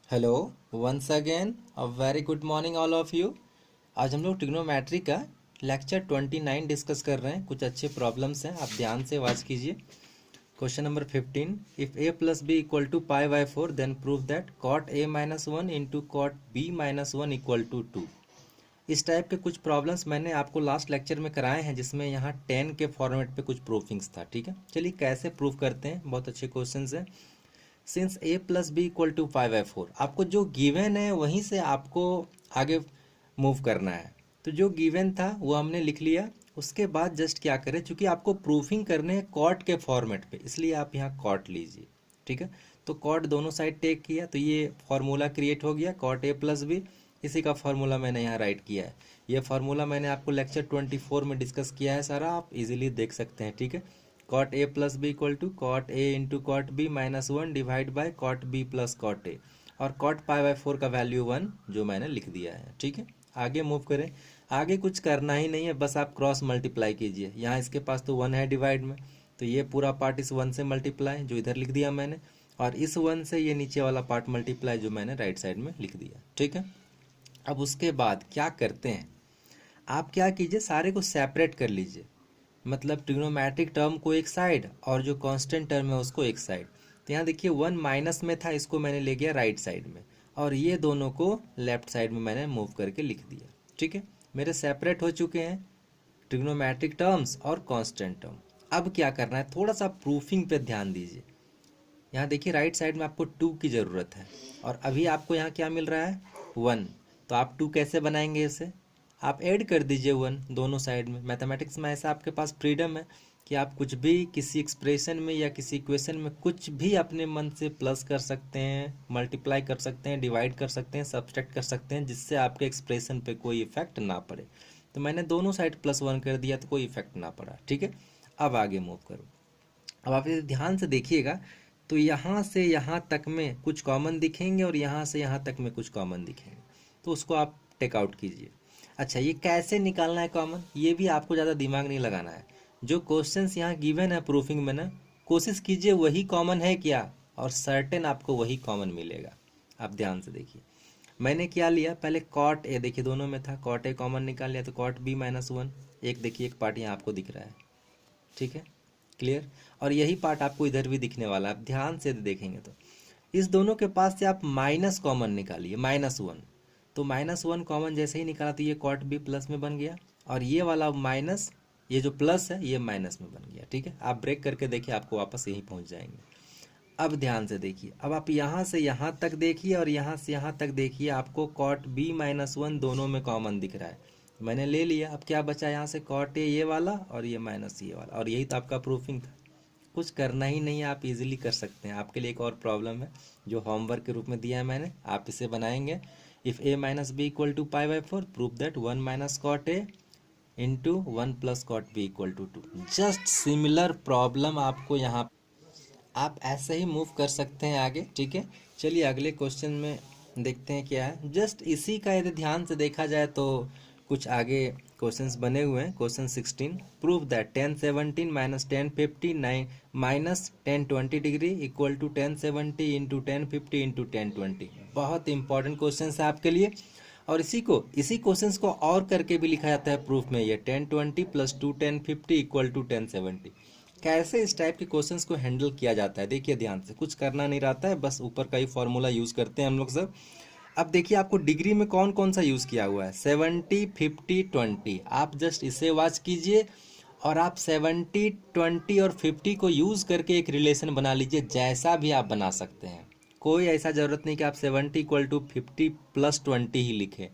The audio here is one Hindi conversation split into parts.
Hello, once again a very good morning all of you. आज हम लोग ट्रिग्नोमेट्री का लेक्चर 29 डिस्कस कर रहे हैं। कुछ अच्छे प्रॉब्लम्स हैं, आप ध्यान से वॉच कीजिए। Question number 15, if a plus B equal to pi by 4 then prove that cot a minus one into cot B minus one equal to 2। इस टाइप के कुछ प्रॉब्लम्स मैंने आपको लास्ट लेक्चर में कराए हैं, जिसमें यहाँ 10 के फॉर्मेट पे कुछ प्रूफिंग्स था। ठीक है, चलिए कैसे प्रूफ करते हैं। बहुत अच्छे क्वेश्चंस हैं। Since a plus B equal to 5/4, आपको जो गिवन है वहीं से आपको आगे मूव करना है। तो जो गिवन था वो हमने लिख लिया। उसके बाद जस्ट क्या करें, चूंकि आपको प्रूफिंग करने हैं कॉट के फॉर्मेट पे, इसलिए आप यहाँ कॉट लीजिए। ठीक है, तो कॉट दोनों साइड टेक किया तो ये फॉर्मूला क्रिएट हो गया कॉट a प्लस बी। इसी का फॉर्मूला मैंने यहाँ राइट किया है। ये फार्मूला मैंने आपको लेक्चर 24 में डिस्कस किया है सारा, आप इजीली देख सकते हैं। ठीक है, cot A plus B equal to cot A into cot B minus one divide by cot B plus cot A, और कॉट पाई बाई 4 का वैल्यू 1 जो मैंने लिख दिया है। ठीक है, आगे मूव करें। आगे कुछ करना ही नहीं है, बस आप क्रॉस मल्टीप्लाई कीजिए। यहाँ इसके पास तो 1 है डिवाइड में, तो ये पूरा पार्ट इस 1 से मल्टीप्लाई जो इधर लिख दिया मैंने, और इस 1 से ये नीचे वाला पार्ट मल्टीप्लाई जो मैंने राइट साइड में लिख दिया। ठीक है, अब उसके बाद क्या करते हैं, आप क्या कीजिए, सारे को सेपरेट कर लीजिए। मतलब ट्रिग्नोमेट्रिक टर्म को एक साइड और जो कांस्टेंट टर्म है उसको एक साइड। तो यहाँ देखिए 1 माइनस में था, इसको मैंने ले गया राइट साइड में, और ये दोनों को लेफ्ट साइड में मैंने मूव करके लिख दिया। ठीक है, मेरे सेपरेट हो चुके हैं ट्रिग्नोमेट्रिक टर्म्स और कांस्टेंट टर्म। अब क्या करना है, थोड़ा सा प्रूफिंग पे ध्यान दीजिए। यहाँ देखिए राइट साइड में आपको 2 की ज़रूरत है, और अभी आपको यहाँ क्या मिल रहा है 1। तो आप 2 कैसे बनाएंगे इसे, आप ऐड कर दीजिए 1 दोनों साइड में। मैथमेटिक्स में ऐसा आपके पास फ्रीडम है कि आप कुछ भी किसी एक्सप्रेशन में या किसी इक्वेशन में कुछ भी अपने मन से प्लस कर सकते हैं, मल्टीप्लाई कर सकते हैं, डिवाइड कर सकते हैं, सब्सट्रैक्ट कर सकते हैं, जिससे आपके एक्सप्रेशन पे कोई इफेक्ट ना पड़े। तो मैंने दोनों साइड +1 कर दिया तो कोई इफेक्ट ना पड़ा। ठीक है, अब आगे मूव करो। अब आप इसे ध्यान से देखिएगा, तो यहाँ से यहाँ तक में कुछ कॉमन दिखेंगे और यहाँ से यहाँ तक में कुछ कॉमन दिखेंगे, तो उसको आप टेक आउट कीजिए। अच्छा, ये कैसे निकालना है कॉमन, ये भी आपको ज़्यादा दिमाग नहीं लगाना है। जो क्वेश्चंस यहाँ गिवन है प्रूफिंग में ना, कोशिश कीजिए वही कॉमन है क्या, और सर्टेन आपको वही कॉमन मिलेगा। आप ध्यान से देखिए, मैंने क्या लिया, पहले कॉट ए, देखिए दोनों में था, कॉट ए कॉमन निकाल लिया तो कॉट बी माइनस वन, एक देखिए एक पार्ट यहाँ आपको दिख रहा है। ठीक है, क्लियर। और यही पार्ट आपको इधर भी दिखने वाला है, आप ध्यान से देखेंगे तो इस दोनों के पास से आप माइनस कॉमन निकालिए, -1। तो -1 कॉमन जैसे ही निकाला तो ये कॉट बी प्लस में बन गया, और ये वाला माइनस, ये जो प्लस है ये माइनस में बन गया। ठीक है, आप ब्रेक करके देखिए, आपको वापस यहीं पहुंच जाएंगे। अब ध्यान से देखिए, अब आप यहाँ से यहाँ तक देखिए और यहाँ से यहाँ तक देखिए, आपको कॉट बी -1 दोनों में कॉमन दिख रहा है, मैंने ले लिया। अब क्या बचा यहाँ से, कॉट ए ये वाला और ये माइनस ये वाला, और यही तो आपका प्रूफिंग था। कुछ करना ही नहीं है, आप इजीली कर सकते हैं। आपके लिए एक और प्रॉब्लम है जो होमवर्क के रूप में दिया है मैंने, आप इसे बनाएंगे। If a minus B equal to पाई/4 prove that 1 minus cot A into 1 plus cot B equal to 2। Just similar problem आपको यहाँ आप ऐसे ही मूव कर सकते हैं आगे। ठीक है, चलिए अगले क्वेश्चन में देखते हैं क्या है। जस्ट इसी का यदि ध्यान से देखा जाए तो कुछ आगे क्वेश्चंस बने हुए हैं। Question 16, prove that 1070 minus 1050 9 minus 1020 degree equal to 1070 into 1050 into 1020। बहुत इंपॉर्टेंट क्वेश्चन है आपके लिए, और इसी क्वेश्चंस को और करके भी लिखा जाता है प्रूफ में, ये 1020 प्लस 2 1050 इक्वल टू 1070। कैसे इस टाइप के क्वेश्चंस को हैंडल किया जाता है देखिए ध्यान से, कुछ करना नहीं रहता है, बस ऊपर का ही फॉर्मूला यूज़ करते हैं हम लोग सब। अब देखिए आपको डिग्री में कौन कौन सा यूज़ किया हुआ है, 70 50 20। आप जस्ट इसे वॉच कीजिए, और आप 70 20 और 50 को यूज़ करके एक रिलेशन बना लीजिए, जैसा भी आप बना सकते हैं। कोई ऐसा ज़रूरत नहीं कि आप 70 इक्वल टू 50 प्लस 20 ही लिखें।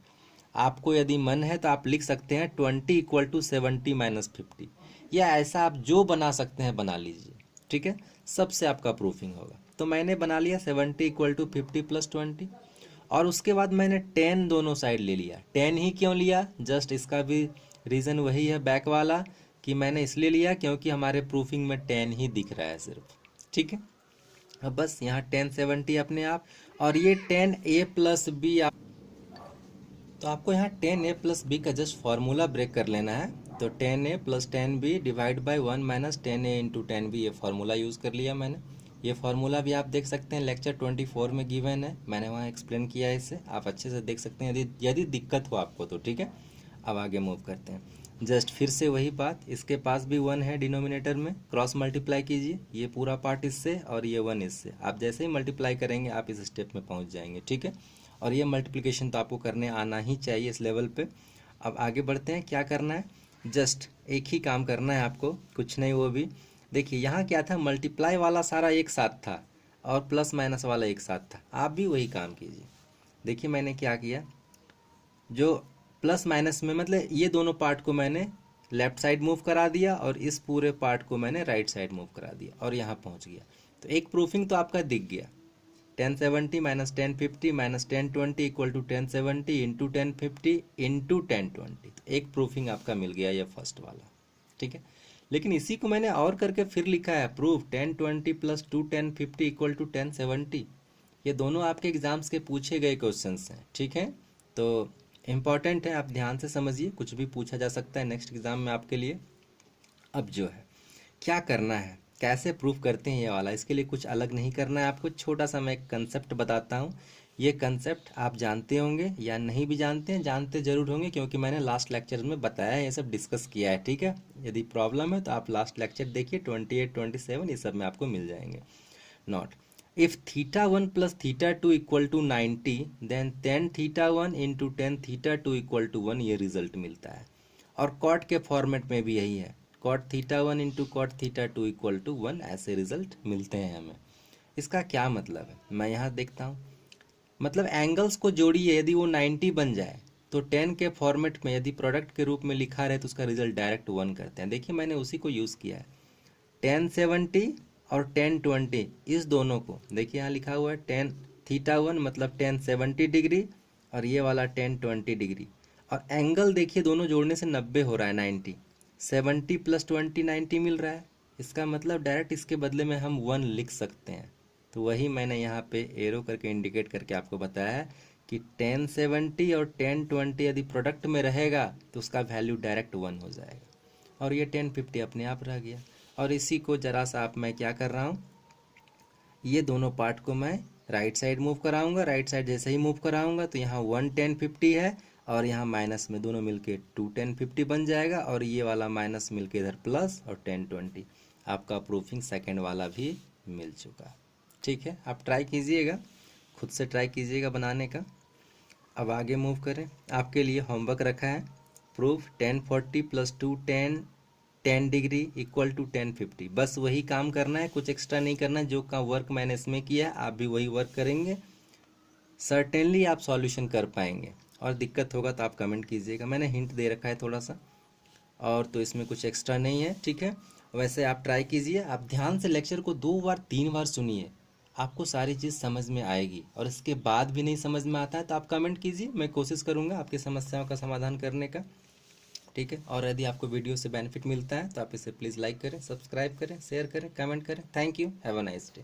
आपको यदि मन है तो आप लिख सकते हैं 20 इक्वल टू 70 माइनस 50, या ऐसा आप जो बना सकते हैं बना लीजिए। ठीक है, सबसे आपका प्रूफिंग होगा। तो मैंने बना लिया 70 इक्वल टू 50 प्लस 20, और उसके बाद मैंने 10 दोनों साइड ले लिया। 10 ही क्यों लिया, जस्ट इसका भी रीज़न वही है बैक वाला, कि मैंने इसलिए लिया क्योंकि हमारे प्रूफिंग में 10 ही दिख रहा है सिर्फ। ठीक है, अब बस यहाँ 1070 अपने आप, और ये 10a प्लस बी। तो आपको यहाँ 10a प्लस बी का जस्ट फार्मूला ब्रेक कर लेना है। तो 10a plus 10b divide by 1 minus 10a into 10b, ये फार्मूला यूज़ कर लिया मैंने। ये फार्मूला भी आप देख सकते हैं, लेक्चर 24 में गिवन है, मैंने वहाँ एक्सप्लेन किया है इसे, आप अच्छे से देख सकते हैं यदि दिक्कत हो आपको तो, ठीक है। अब आगे मूव करते हैं। जस्ट फिर से वही बात, इसके पास भी 1 है डिनोमिनेटर में, क्रॉस मल्टीप्लाई कीजिए, ये पूरा पार्ट इससे और ये 1 इससे, आप जैसे ही मल्टीप्लाई करेंगे आप इस स्टेप में पहुंच जाएंगे, ठीक है। और ये मल्टीप्लिकेशन तो आपको करने आना ही चाहिए इस लेवल पे। अब आगे बढ़ते हैं, क्या करना है, जस्ट एक ही काम करना है आपको, कुछ नहीं, वो भी देखिए यहाँ क्या था, मल्टीप्लाई वाला सारा एक साथ था और प्लस माइनस वाला एक साथ था, आप भी वही काम कीजिए। देखिए मैंने क्या किया, जो प्लस माइनस में मतलब ये दोनों पार्ट को मैंने लेफ्ट साइड मूव करा दिया और इस पूरे पार्ट को मैंने राइट साइड मूव करा दिया और यहाँ पहुँच गया। तो एक प्रूफिंग तो आपका दिख गया, 1070 minus 1050 minus 1020 equal to 1070 into 1050 into 1020, एक प्रूफिंग आपका मिल गया, ये फर्स्ट वाला, ठीक है। लेकिन इसी को मैंने और करके फिर लिखा है, प्रूफ 1020 प्लस 2 1050 इक्वल टू 1070। ये दोनों आपके एग्जाम्स के पूछे गए क्वेश्चंस हैं, ठीक है। तो इम्पॉर्टेंट है, आप ध्यान से समझिए, कुछ भी पूछा जा सकता है नेक्स्ट एग्जाम में आपके लिए। अब जो है क्या करना है, कैसे प्रूफ करते हैं ये वाला, इसके लिए कुछ अलग नहीं करना है आपको, छोटा सा मैं एक कंसेप्ट बताता हूँ। ये कंसेप्ट आप जानते होंगे या नहीं भी जानते हैं, जानते जरूर होंगे क्योंकि मैंने लास्ट लेक्चर में बताया है, ये सब डिस्कस किया है, ठीक है। यदि प्रॉब्लम है तो आप लास्ट लेक्चर देखिए, 28 27 ये सब में आपको मिल जाएंगे। Note if θ1 plus θ2 equal to 90 then tan θ1 into tan θ2 equal to 1, ये रिजल्ट मिलता है। और कॉट के फॉर्मेट में भी यही है, cot θ1 into cot θ2 equal to 1, ऐसे रिजल्ट मिलते हैं हमें। इसका क्या मतलब है, मैं यहाँ देखता हूँ, मतलब एंगल्स को जोड़िए, यदि वो 90 बन जाए तो 10 के फॉर्मेट में यदि प्रोडक्ट के रूप में लिखा रहे तो उसका रिजल्ट डायरेक्ट 1 करते हैं। देखिए मैंने उसी को यूज़ किया है, 1070 और 1020, इस दोनों को देखिए यहाँ लिखा हुआ है, 10 θ1 मतलब 1070 डिग्री और ये वाला 1020 डिग्री, और एंगल देखिए दोनों जोड़ने से 90 हो रहा है, 90, 70 प्लस 20 90 मिल रहा है। इसका मतलब डायरेक्ट इसके बदले में हम 1 लिख सकते हैं। तो वही मैंने यहाँ पे एरो करके इंडिकेट करके आपको बताया है कि 1070 और 1020 यदि प्रोडक्ट में रहेगा तो उसका वैल्यू डायरेक्ट 1 हो जाएगा, और ये 1050 अपने आप रह गया। और इसी को जरा सा आप मैं क्या कर रहा हूँ, ये दोनों पार्ट को मैं राइट साइड मूव कराऊंगा, राइट साइड जैसे ही मूव कराऊंगा तो यहाँ 1 1050 है और यहाँ माइनस में दोनों मिलके 2 1050 बन जाएगा, और ये वाला माइनस मिलके इधर प्लस और 1020, आपका प्रूफिंग सेकंड वाला भी मिल चुका, ठीक है। आप ट्राई कीजिएगा, खुद से ट्राई कीजिएगा बनाने का। अब आगे मूव करें, आपके लिए होमवर्क रखा है, proof 1040 plus 2 10 degree equal to 1050, बस वही काम करना है, कुछ एक्स्ट्रा नहीं करना है। जो का वर्क मैंने इसमें किया है आप भी वही वर्क करेंगे, सर्टेनली आप सॉल्यूशन कर पाएंगे। और दिक्कत होगा तो आप कमेंट कीजिएगा, मैंने हिंट दे रखा है थोड़ा सा, और तो इसमें कुछ एक्स्ट्रा नहीं है, ठीक है। वैसे आप ट्राई कीजिए, आप ध्यान से लेक्चर को 2 बार 3 बार सुनिए, आपको सारी चीज़ समझ में आएगी। और इसके बाद भी नहीं समझ में आता है तो आप कमेंट कीजिए, मैं कोशिश करूँगा आपकी समस्याओं का समाधान करने का, ठीक है। और यदि आपको वीडियो से बेनिफिट मिलता है तो आप इसे प्लीज़ लाइक करें, सब्सक्राइब करें, शेयर करें, कमेंट करें। Thank you, have a nice day.